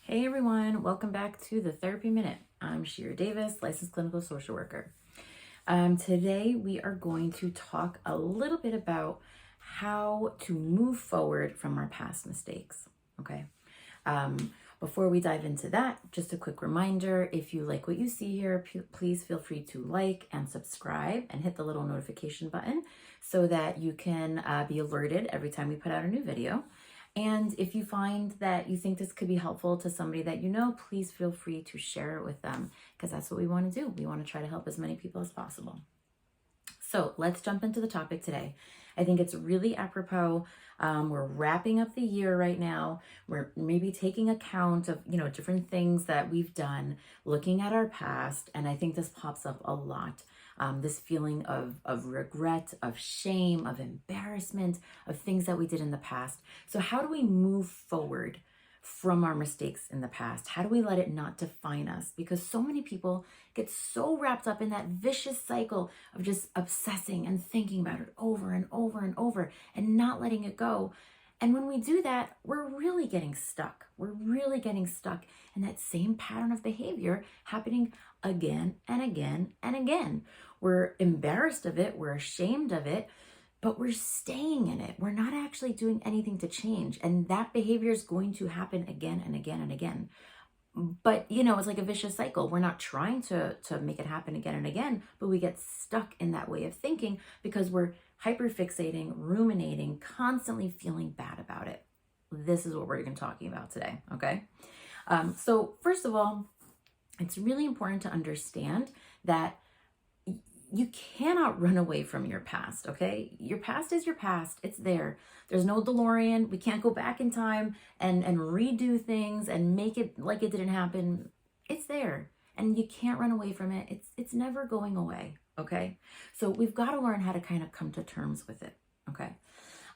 Hey everyone, welcome back to the Therapy Minute. I'm Shira Davis, licensed clinical social worker. Today we are going to talk a little bit about how to move forward from our past mistakes. Okay. Before we dive into that, just a quick reminder, if you like what you see here, please feel free to like and subscribe and hit the little notification button so that you can be alerted every time we put out a new video. And if you find that you think this could be helpful to somebody that you know, please feel free to share it with them because that's what we want to do. We want to try to help as many people as possible. So let's jump into the topic today. I think it's really apropos. We're wrapping up the year right now. We're maybe taking account of, different things that we've done, looking at our past. And I think this pops up a lot. This feeling of regret, of shame, of embarrassment, of things that we did in the past. So how do we move forward from our mistakes in the past? How do we let it not define us? Because so many people get so wrapped up in that vicious cycle of just obsessing and thinking about it over and over and over and not letting it go. And when we do that, we're really getting stuck. We're really getting stuck in that same pattern of behavior happening again and again and again. We're embarrassed of it. We're ashamed of it, but we're staying in it. We're not actually doing anything to change. And that behavior is going to happen again and again and again. But, it's like a vicious cycle. We're not trying to make it happen again and again, but we get stuck in that way of thinking because we're hyper-fixating, ruminating, constantly feeling bad about it. This is what we're going to be talking about today, okay? So first of all, it's really important to understand that you cannot run away from your past, okay? Your past is your past. It's there. There's no DeLorean. We can't go back in time and redo things and make it like it didn't happen. It's there. And you can't run away from it. It's never going away, okay? So we've got to learn how to kind of come to terms with it, okay?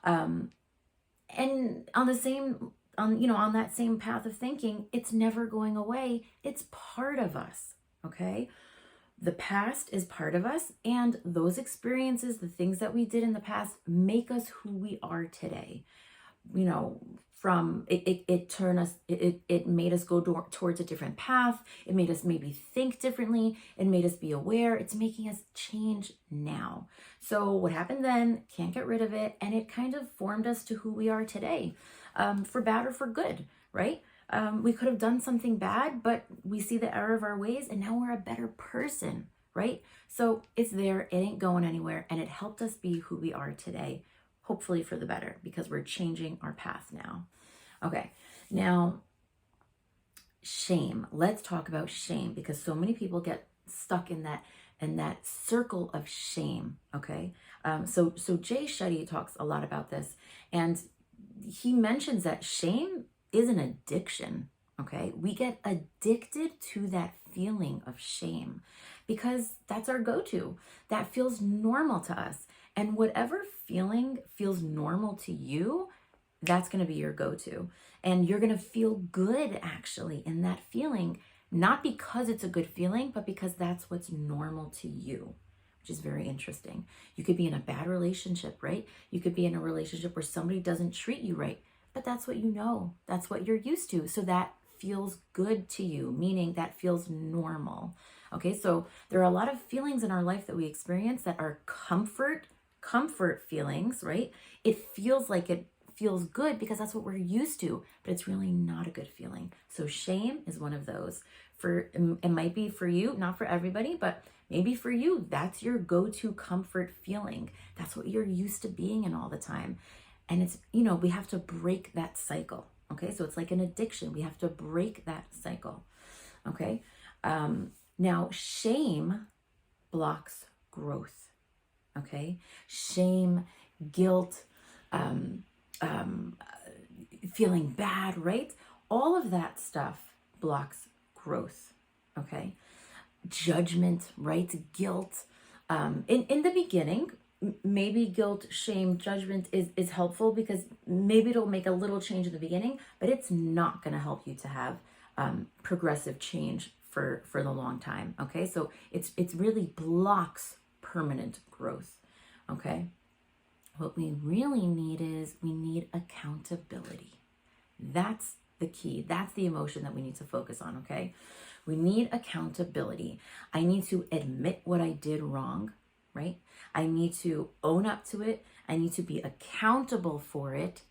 And on the same on that same path of thinking, it's never going away. It's part of us, okay? The past is part of us, and those experiences, the things that we did in the past, make us who we are today. From it made us go towards a different path. It made us maybe think differently. It made us be aware. It's making us change now. So what happened then, can't get rid of it, and it kind of formed us to who we are today, for bad or for good, right? We could have done something bad, but we see the error of our ways and now we're a better person, right? So it's there, it ain't going anywhere, and it helped us be who we are today, hopefully for the better, because we're changing our path now. Okay, now shame. Let's talk about shame because so many people get stuck in that circle of shame, okay? So Jay Shetty talks a lot about this, and he mentions that shame is an addiction, okay? We get addicted to that feeling of shame because that's our go-to. That feels normal to us. And whatever feeling feels normal to you, that's going to be your go-to. And you're going to feel good actually in that feeling, not because it's a good feeling, but because that's what's normal to you, which is very interesting. You could be in a bad relationship, right? You could be in a relationship where somebody doesn't treat you right. But that's what you know. That's what you're used to. So that feels good to you, meaning that feels normal. Okay, so there are a lot of feelings in our life that we experience that are comfort feelings, right? It feels like it feels good because that's what we're used to, but it's really not a good feeling. So shame is one of those. It might be for you, not for everybody, but maybe for you, that's your go-to comfort feeling. That's what you're used to being in all the time. And it's, we have to break that cycle. Okay. So it's like an addiction. We have to break that cycle. Okay. Now shame blocks growth. Okay. Shame, guilt, feeling bad, right? All of that stuff blocks growth. Okay. Judgment, right? Guilt. In the beginning, maybe guilt, shame, judgment is helpful because maybe it'll make a little change in the beginning, but it's not going to help you to have progressive change for the long time. Okay, so it's really blocks permanent growth. Okay, what we really need is we need accountability. That's the key. That's the emotion that we need to focus on, okay? We need accountability. I need to admit what I did wrong, right? I need to own up to it. I need to be accountable for it.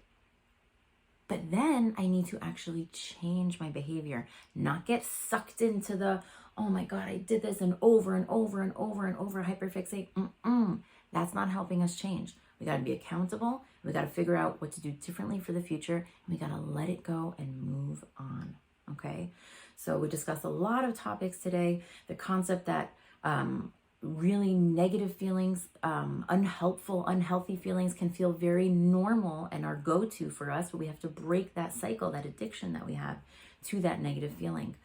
But then I need to actually change my behavior, not get sucked into the, oh my God, I did this and over and over and over and over, hyperfixate. That's not helping us change. We got to be accountable. We got to figure out what to do differently for the future. And we got to let it go and move on. Okay. So we discussed a lot of topics today. The concept that really negative feelings, unhealthy feelings can feel very normal and our go-to for us, but we have to break that cycle, that addiction that we have to that negative feeling.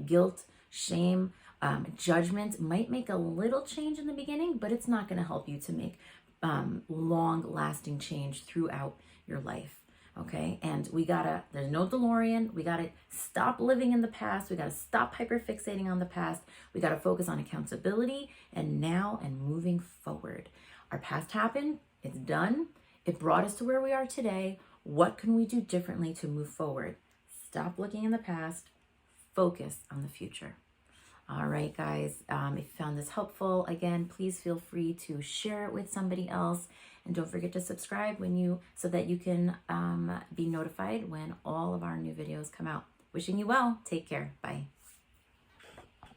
Guilt, shame, judgment might make a little change in the beginning, but it's not going to help you to make long-lasting change throughout your life. Okay, and there's no DeLorean. We gotta stop living in the past. We gotta stop hyperfixating on the past. We gotta focus on accountability and now and moving forward. Our past happened, it's done. It brought us to where we are today. What can we do differently to move forward? Stop looking in the past, focus on the future. All right, guys, if you found this helpful, again, please feel free to share it with somebody else. And don't forget to subscribe so that you can be notified when all of our new videos come out. Wishing you well. Take care. Bye.